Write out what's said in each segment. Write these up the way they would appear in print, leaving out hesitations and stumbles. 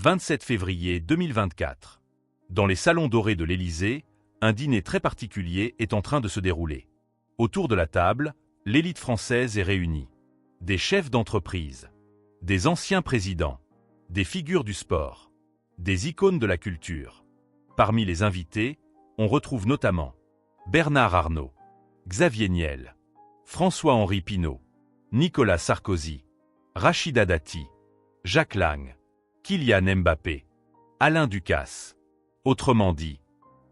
27 février 2024. Dans les salons dorés de l'Élysée, un dîner très particulier est en train de se dérouler. Autour de la table, l'élite française est réunie. Des chefs d'entreprise, des anciens présidents, des figures du sport, des icônes de la culture. Parmi les invités, on retrouve notamment Bernard Arnault, Xavier Niel, François-Henri Pinault, Nicolas Sarkozy, Rachida Dati, Jack Lang, Kylian Mbappé, Alain Ducasse. Autrement dit,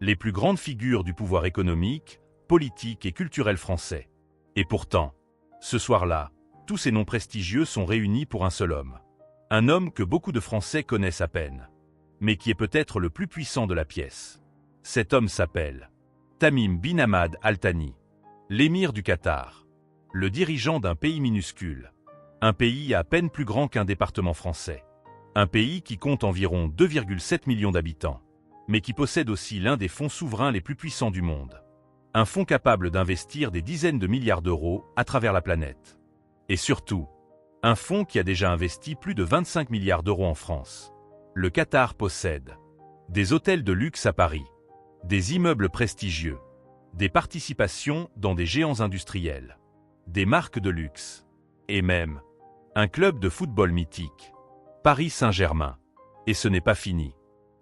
les plus grandes figures du pouvoir économique, politique et culturel français. Et pourtant, ce soir-là, tous ces noms prestigieux sont réunis pour un seul homme. Un homme que beaucoup de Français connaissent à peine, mais qui est peut-être le plus puissant de la pièce. Cet homme s'appelle Tamim bin Hamad Al Thani, l'émir du Qatar, le dirigeant d'un pays minuscule, un pays à peine plus grand qu'un département français, un pays qui compte environ 2,7 millions d'habitants, mais qui possède aussi l'un des fonds souverains les plus puissants du monde. Un fonds capable d'investir des dizaines de milliards d'euros à travers la planète. Et surtout, un fonds qui a déjà investi plus de 25 milliards d'euros en France. Le Qatar possède des hôtels de luxe à Paris, des immeubles prestigieux, des participations dans des géants industriels, des marques de luxe, et même un club de football mythique, Paris Saint-Germain. Et ce n'est pas fini,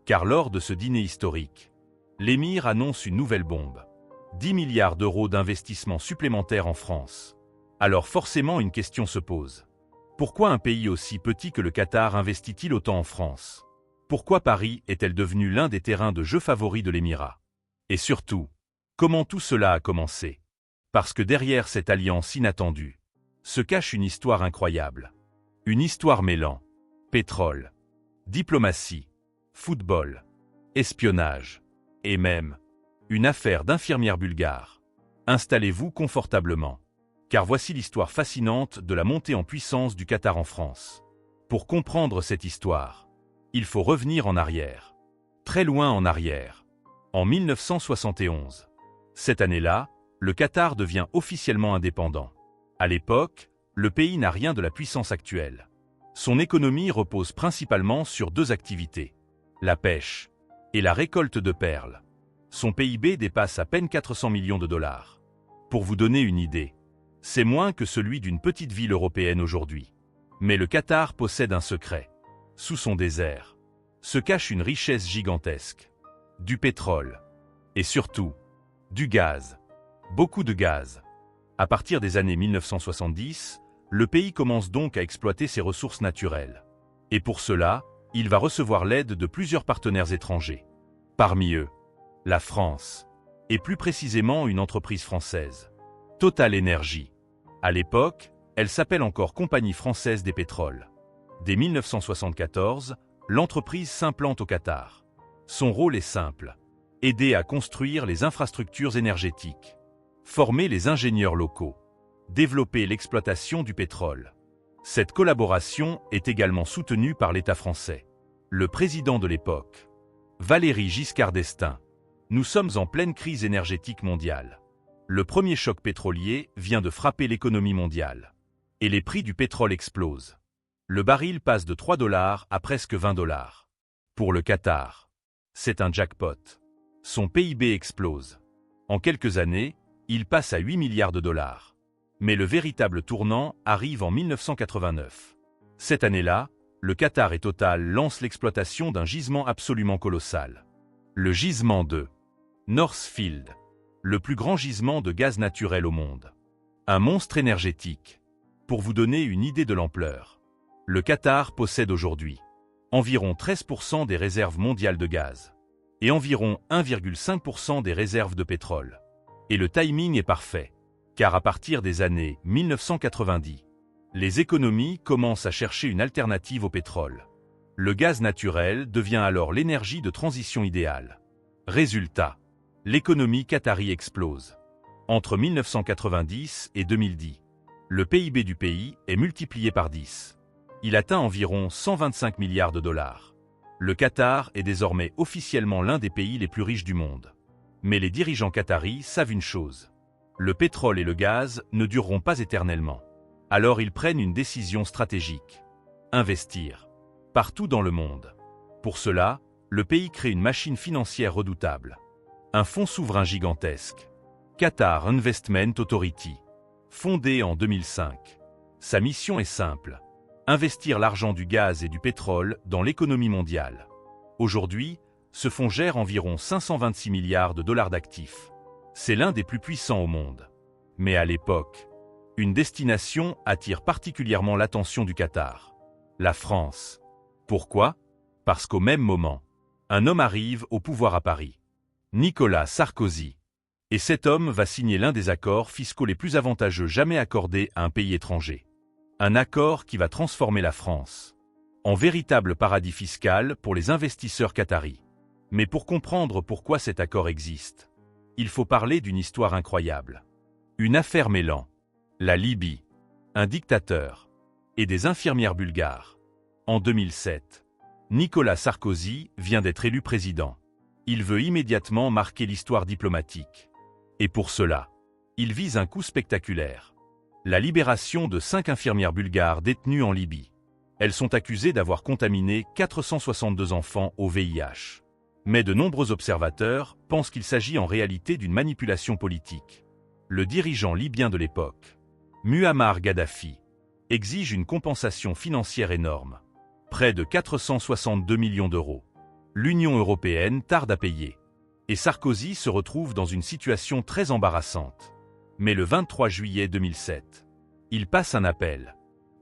car lors de ce dîner historique, l'émir annonce une nouvelle bombe. 10 milliards d'euros d'investissement supplémentaires en France. Alors forcément une question se pose. Pourquoi un pays aussi petit que le Qatar investit-il autant en France? Pourquoi Paris est-elle devenue l'un des terrains de jeu favoris de l'émirat? Et surtout, comment tout cela a commencé? Parce que derrière cette alliance inattendue, se cache une histoire incroyable. Une histoire mêlant pétrole, diplomatie, football, espionnage, et même une affaire d'infirmière bulgare. Installez-vous confortablement, car voici l'histoire fascinante de la montée en puissance du Qatar en France. Pour comprendre cette histoire, il faut revenir en arrière, très loin en arrière, en 1971. Cette année-là, le Qatar devient officiellement indépendant. À l'époque, le pays n'a rien de la puissance actuelle. Son économie repose principalement sur deux activités, la pêche et la récolte de perles. Son PIB dépasse à peine 400 millions de dollars. Pour vous donner une idée, c'est moins que celui d'une petite ville européenne aujourd'hui. Mais le Qatar possède un secret. Sous son désert se cache une richesse gigantesque. Du pétrole. Et surtout, du gaz. Beaucoup de gaz. À partir des années 1970, le pays commence donc à exploiter ses ressources naturelles. Et pour cela, il va recevoir l'aide de plusieurs partenaires étrangers. Parmi eux, la France, et plus précisément une entreprise française, Total Énergie. À l'époque, elle s'appelle encore Compagnie française des pétroles. Dès 1974, l'entreprise s'implante au Qatar. Son rôle est simple, aider à construire les infrastructures énergétiques, former les ingénieurs locaux, développer l'exploitation du pétrole. Cette collaboration est également soutenue par l'État français. Le président de l'époque, Valéry Giscard d'Estaing. Nous sommes en pleine crise énergétique mondiale. Le premier choc pétrolier vient de frapper l'économie mondiale. Et les prix du pétrole explosent. Le baril passe de 3 $ à presque 20 $. Pour le Qatar, c'est un jackpot. Son PIB explose. En quelques années, il passe à 8 milliards de dollars. Mais le véritable tournant arrive en 1989. Cette année-là, le Qatar et Total lancent l'exploitation d'un gisement absolument colossal. Le gisement de North Field, le plus grand gisement de gaz naturel au monde. Un monstre énergétique. Pour vous donner une idée de l'ampleur, le Qatar possède aujourd'hui environ 13% des réserves mondiales de gaz et environ 1,5% des réserves de pétrole. Et le timing est parfait, car à partir des années 1990, les économies commencent à chercher une alternative au pétrole. Le gaz naturel devient alors l'énergie de transition idéale. Résultat, l'économie qatari explose. Entre 1990 et 2010, le PIB du pays est multiplié par 10. Il atteint environ 125 milliards de dollars. Le Qatar est désormais officiellement l'un des pays les plus riches du monde. Mais les dirigeants qataris savent une chose. Le pétrole et le gaz ne dureront pas éternellement. Alors ils prennent une décision stratégique. Investir. Partout dans le monde. pour cela, le pays crée une machine financière redoutable. Un fonds souverain gigantesque. Qatar Investment Authority. Fondé en 2005. Sa mission est simple. Investir l'argent du gaz et du pétrole dans l'économie mondiale. Aujourd'hui, ce fonds gère environ 526 milliards de dollars d'actifs. C'est l'un des plus puissants au monde. Mais à l'époque, une destination attire particulièrement l'attention du Qatar. La France. Pourquoi? Parce qu'au même moment, un homme arrive au pouvoir à Paris. Nicolas Sarkozy. Et cet homme va signer l'un des accords fiscaux les plus avantageux jamais accordés à un pays étranger. Un accord qui va transformer la France en véritable paradis fiscal pour les investisseurs qataris. Mais pour comprendre pourquoi cet accord existe, il faut parler d'une histoire incroyable. Une affaire mêlant la Libye, un dictateur et des infirmières bulgares. En 2007, Nicolas Sarkozy vient d'être élu président. Il veut immédiatement marquer l'histoire diplomatique. Et pour cela, il vise un coup spectaculaire. La libération de 5 infirmières bulgares détenues en Libye. Elles sont accusées d'avoir contaminé 462 enfants au VIH. Mais de nombreux observateurs pensent qu'il s'agit en réalité d'une manipulation politique. Le dirigeant libyen de l'époque, Muammar Kadhafi, exige une compensation financière énorme. Près de 462 millions d'euros. L'Union européenne tarde à payer. Et Sarkozy se retrouve dans une situation très embarrassante. Mais le 23 juillet 2007, il passe un appel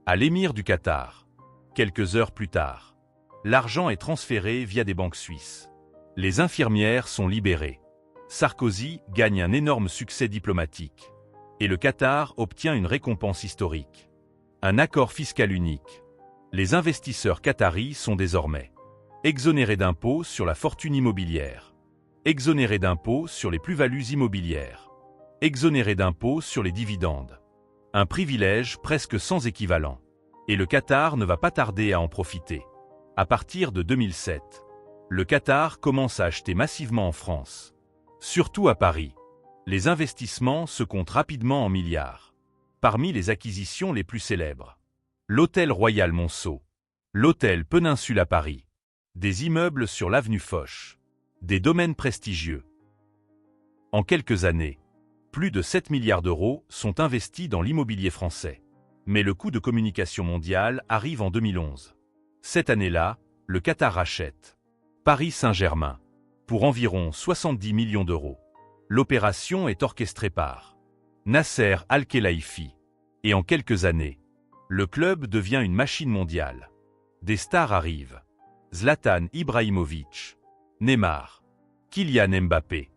à l'émir du Qatar. Quelques heures plus tard, l'argent est transféré via des banques suisses. Les infirmières sont libérées. Sarkozy gagne un énorme succès diplomatique. Et le Qatar obtient une récompense historique. Un accord fiscal unique. Les investisseurs qataris sont désormais exonérés d'impôts sur la fortune immobilière, exonérés d'impôts sur les plus-values immobilières, exonérés d'impôts sur les dividendes. Un privilège presque sans équivalent. Et le Qatar ne va pas tarder à en profiter. À partir de 2007, le Qatar commence à acheter massivement en France. Surtout à Paris. Les investissements se comptent rapidement en milliards. Parmi les acquisitions les plus célèbres, l'hôtel Royal Monceau, l'hôtel Péninsule à Paris, des immeubles sur l'avenue Foch, des domaines prestigieux. En quelques années, plus de 7 milliards d'euros sont investis dans l'immobilier français. Mais le coût de communication mondiale arrive en 2011. Cette année-là, le Qatar rachète Paris Saint-Germain pour environ 70 millions d'euros. L'opération est orchestrée par Nasser Al-Khelaifi. Et en quelques années, le club devient une machine mondiale. Des stars arrivent. Zlatan Ibrahimovic, Neymar, Kylian Mbappé.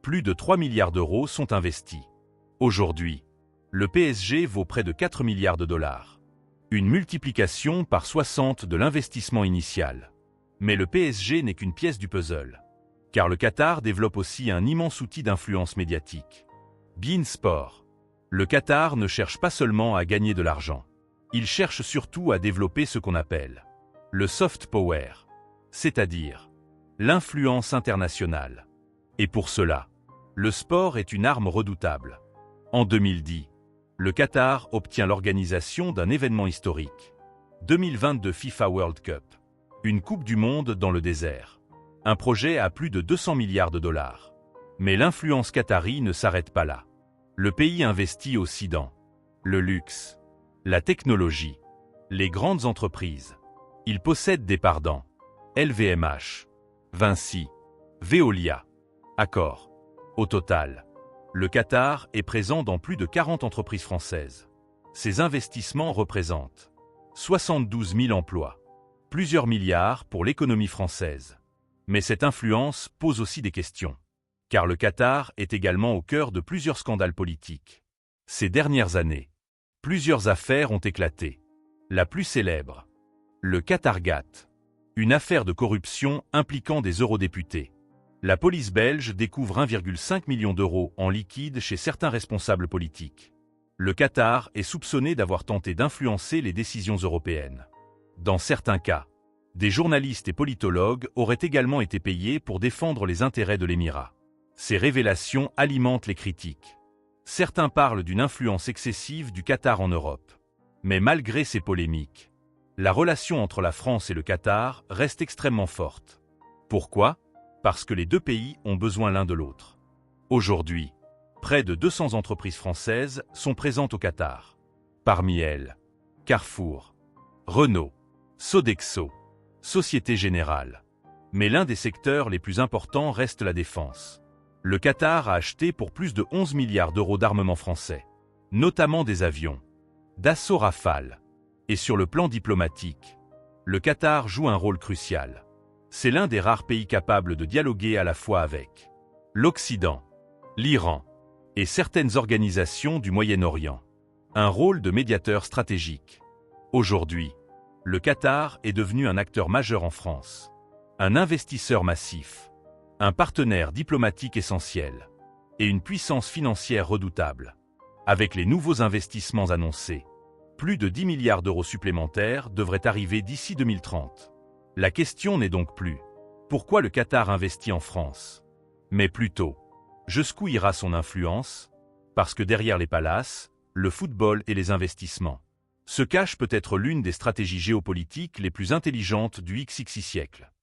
Plus de 3 milliards d'euros sont investis. Aujourd'hui, le PSG vaut près de 4 milliards de dollars. Une multiplication par 60 de l'investissement initial. Mais le PSG n'est qu'une pièce du puzzle. Car le Qatar développe aussi un immense outil d'influence médiatique. beIN Sport. Le Qatar ne cherche pas seulement à gagner de l'argent. Il cherche surtout à développer ce qu'on appelle le soft power, c'est-à-dire l'influence internationale. Et pour cela, le sport est une arme redoutable. En 2010, le Qatar obtient l'organisation d'un événement historique. 2022 FIFA World Cup. Une Coupe du Monde dans le désert. Un projet à plus de 200 milliards de dollars. Mais l'influence qatari ne s'arrête pas là. Le pays investit aussi dans le luxe, la technologie, les grandes entreprises. Il possède des parts dans LVMH, Vinci, Veolia, Accor. Au total, le Qatar est présent dans plus de 40 entreprises françaises. Ses investissements représentent 72 000 emplois, plusieurs milliards pour l'économie française. Mais cette influence pose aussi des questions. Car le Qatar est également au cœur de plusieurs scandales politiques. Ces dernières années, plusieurs affaires ont éclaté. La plus célèbre, le Qatargate, une affaire de corruption impliquant des eurodéputés. La police belge découvre 1,5 million d'euros en liquide chez certains responsables politiques. Le Qatar est soupçonné d'avoir tenté d'influencer les décisions européennes. Dans certains cas, des journalistes et politologues auraient également été payés pour défendre les intérêts de l'émirat. Ces révélations alimentent les critiques. Certains parlent d'une influence excessive du Qatar en Europe. Mais malgré ces polémiques, La relation entre la France et le Qatar reste extrêmement forte. Pourquoi? Parce que les deux pays ont besoin l'un de l'autre. Aujourd'hui, près de 200 entreprises françaises sont présentes au Qatar. Parmi elles, Carrefour, Renault, Sodexo, Société Générale. Mais l'un des secteurs les plus importants reste la défense. Le Qatar a acheté pour plus de 11 milliards d'euros d'armement français, notamment des avions, Dassault Rafale. Et sur le plan diplomatique, le Qatar joue un rôle crucial. C'est l'un des rares pays capables de dialoguer à la fois avec l'Occident, l'Iran et certaines organisations du Moyen-Orient. Un rôle de médiateur stratégique. Aujourd'hui, le Qatar est devenu un acteur majeur en France. Un investisseur massif, un partenaire diplomatique essentiel et une puissance financière redoutable. Avec les nouveaux investissements annoncés, plus de 10 milliards d'euros supplémentaires devraient arriver d'ici 2030. La question n'est donc plus « Pourquoi le Qatar investit en France ?» mais plutôt « Jusqu'où ira son influence ?» Parce que derrière les palaces, le football et les investissements se cache peut-être l'une des stratégies géopolitiques les plus intelligentes du XXI siècle.